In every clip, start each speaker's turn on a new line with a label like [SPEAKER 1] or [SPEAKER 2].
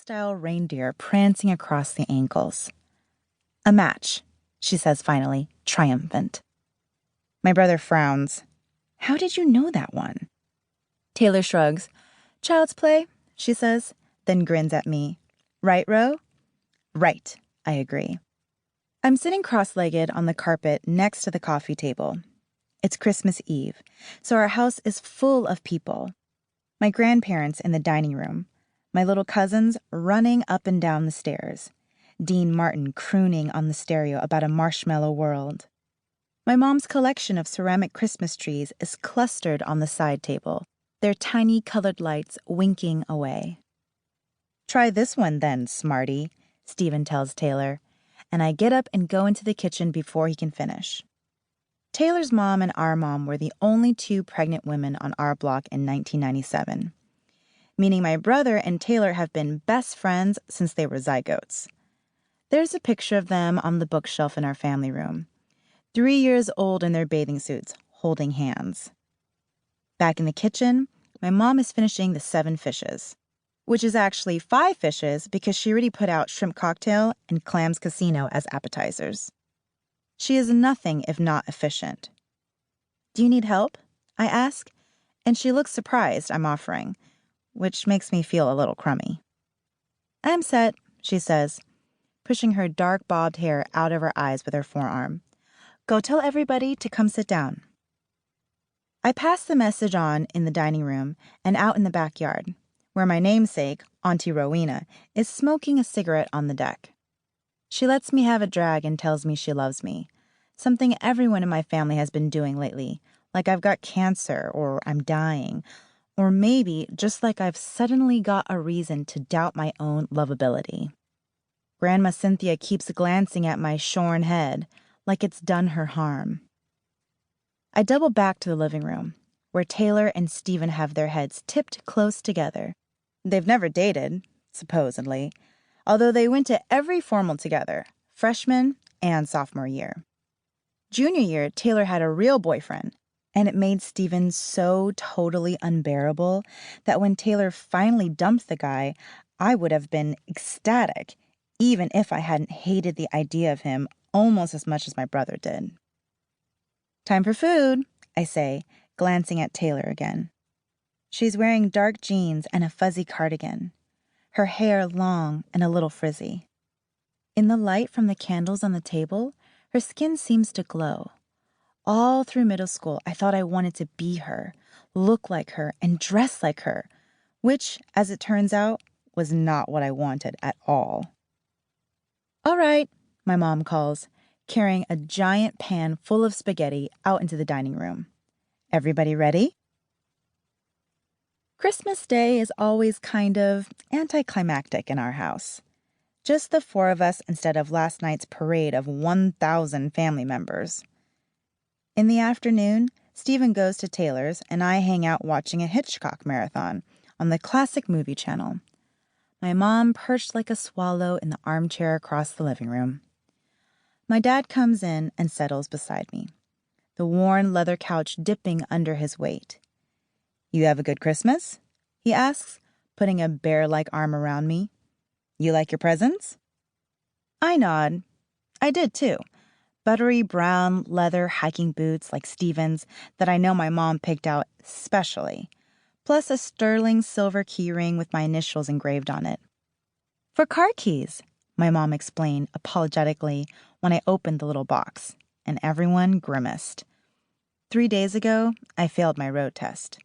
[SPEAKER 1] Christmas-style reindeer prancing across the ankles. "A match," she says finally, triumphant. My brother frowns. "How did you know that one?" Taylor shrugs. "Child's play," she says, then grins at me. "Right, Ro?" "Right," I agree. I'm sitting cross-legged on the carpet next to the coffee table. It's Christmas Eve, so our house is full of people. My grandparents in the dining room, my little cousins running up and down the stairs, Dean Martin crooning on the stereo about a marshmallow world. My mom's collection of ceramic Christmas trees is clustered on the side table, their tiny colored lights winking away. "Try this one then, smarty," Stephen tells Taylor, and I get up and go into the kitchen before he can finish. Taylor's mom and our mom were the only two pregnant women on our block in 1997, meaning my brother and Taylor have been best friends since they were zygotes. There's a picture of them on the bookshelf in our family room, 3 years old in their bathing suits, holding hands. Back in the kitchen, my mom is finishing the 7 fishes, which is actually 5 fishes because she already put out shrimp cocktail and clams casino as appetizers. She is nothing if not efficient. "Do you need help?" I ask, and she looks surprised I'm offering, which makes me feel a little crummy. "I'm set," she says, pushing her dark bobbed hair out of her eyes with her forearm. "Go tell everybody to come sit down." I pass the message on in the dining room and out in the backyard, where my namesake, Auntie Rowena, is smoking a cigarette on the deck. She lets me have a drag and tells me she loves me, something everyone in my family has been doing lately, like I've got cancer or I'm dying, or maybe just like I've suddenly got a reason to doubt my own lovability. Grandma Cynthia keeps glancing at my shorn head, like it's done her harm. I double back to the living room, where Taylor and Stephen have their heads tipped close together. They've never dated, supposedly, although they went to every formal together, freshman and sophomore year. Junior year, Taylor had a real boyfriend, and it made Stephen so totally unbearable that when Taylor finally dumped the guy, I would have been ecstatic, even if I hadn't hated the idea of him almost as much as my brother did. "Time for food," I say, glancing at Taylor again. She's wearing dark jeans and a fuzzy cardigan, her hair long and a little frizzy. In the light from the candles on the table, her skin seems to glow. All through middle school, I thought I wanted to be her, look like her, and dress like her, which, as it turns out, was not what I wanted at all. "All right," my mom calls, carrying a giant pan full of spaghetti out into the dining room. "Everybody ready?" Christmas Day is always kind of anticlimactic in our house. Just the 4 of us instead of last night's parade of 1,000 family members. In the afternoon, Stephen goes to Taylor's and I hang out watching a Hitchcock marathon on the classic movie channel. My mom perched like a swallow in the armchair across the living room. My dad comes in and settles beside me, the worn leather couch dipping under his weight. "You have a good Christmas?" he asks, putting a bear-like arm around me. "You like your presents?" I nod. I did too. Buttery brown leather hiking boots like Stephen's that I know my mom picked out specially, plus a sterling silver key ring with my initials engraved on it. "For car keys," my mom explained apologetically when I opened the little box, and everyone grimaced. 3 days ago, I failed my road test.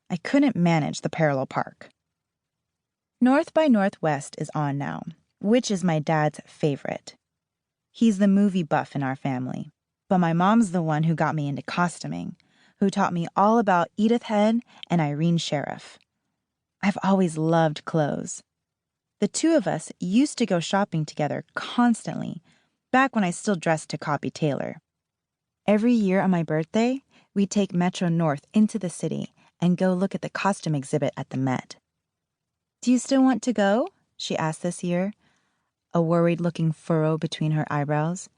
[SPEAKER 1] I couldn't manage the parallel park. North by Northwest is on now, which is my dad's favorite. He's the movie buff in our family, but my mom's the one who got me into costuming, who taught me all about Edith Head and Irene Sheriff. I've always loved clothes. The 2 of us used to go shopping together constantly, back when I still dressed to copy Taylor. Every year on my birthday, we'd take Metro North into the city and go look at the costume exhibit at the Met. "Do you still want to go?" she asked this year, a worried-looking furrow between her eyebrows.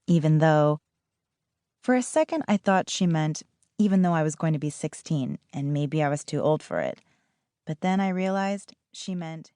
[SPEAKER 1] Even though... For a second, I thought she meant even though I was going to be 16, and maybe I was too old for it. But then I realized she meant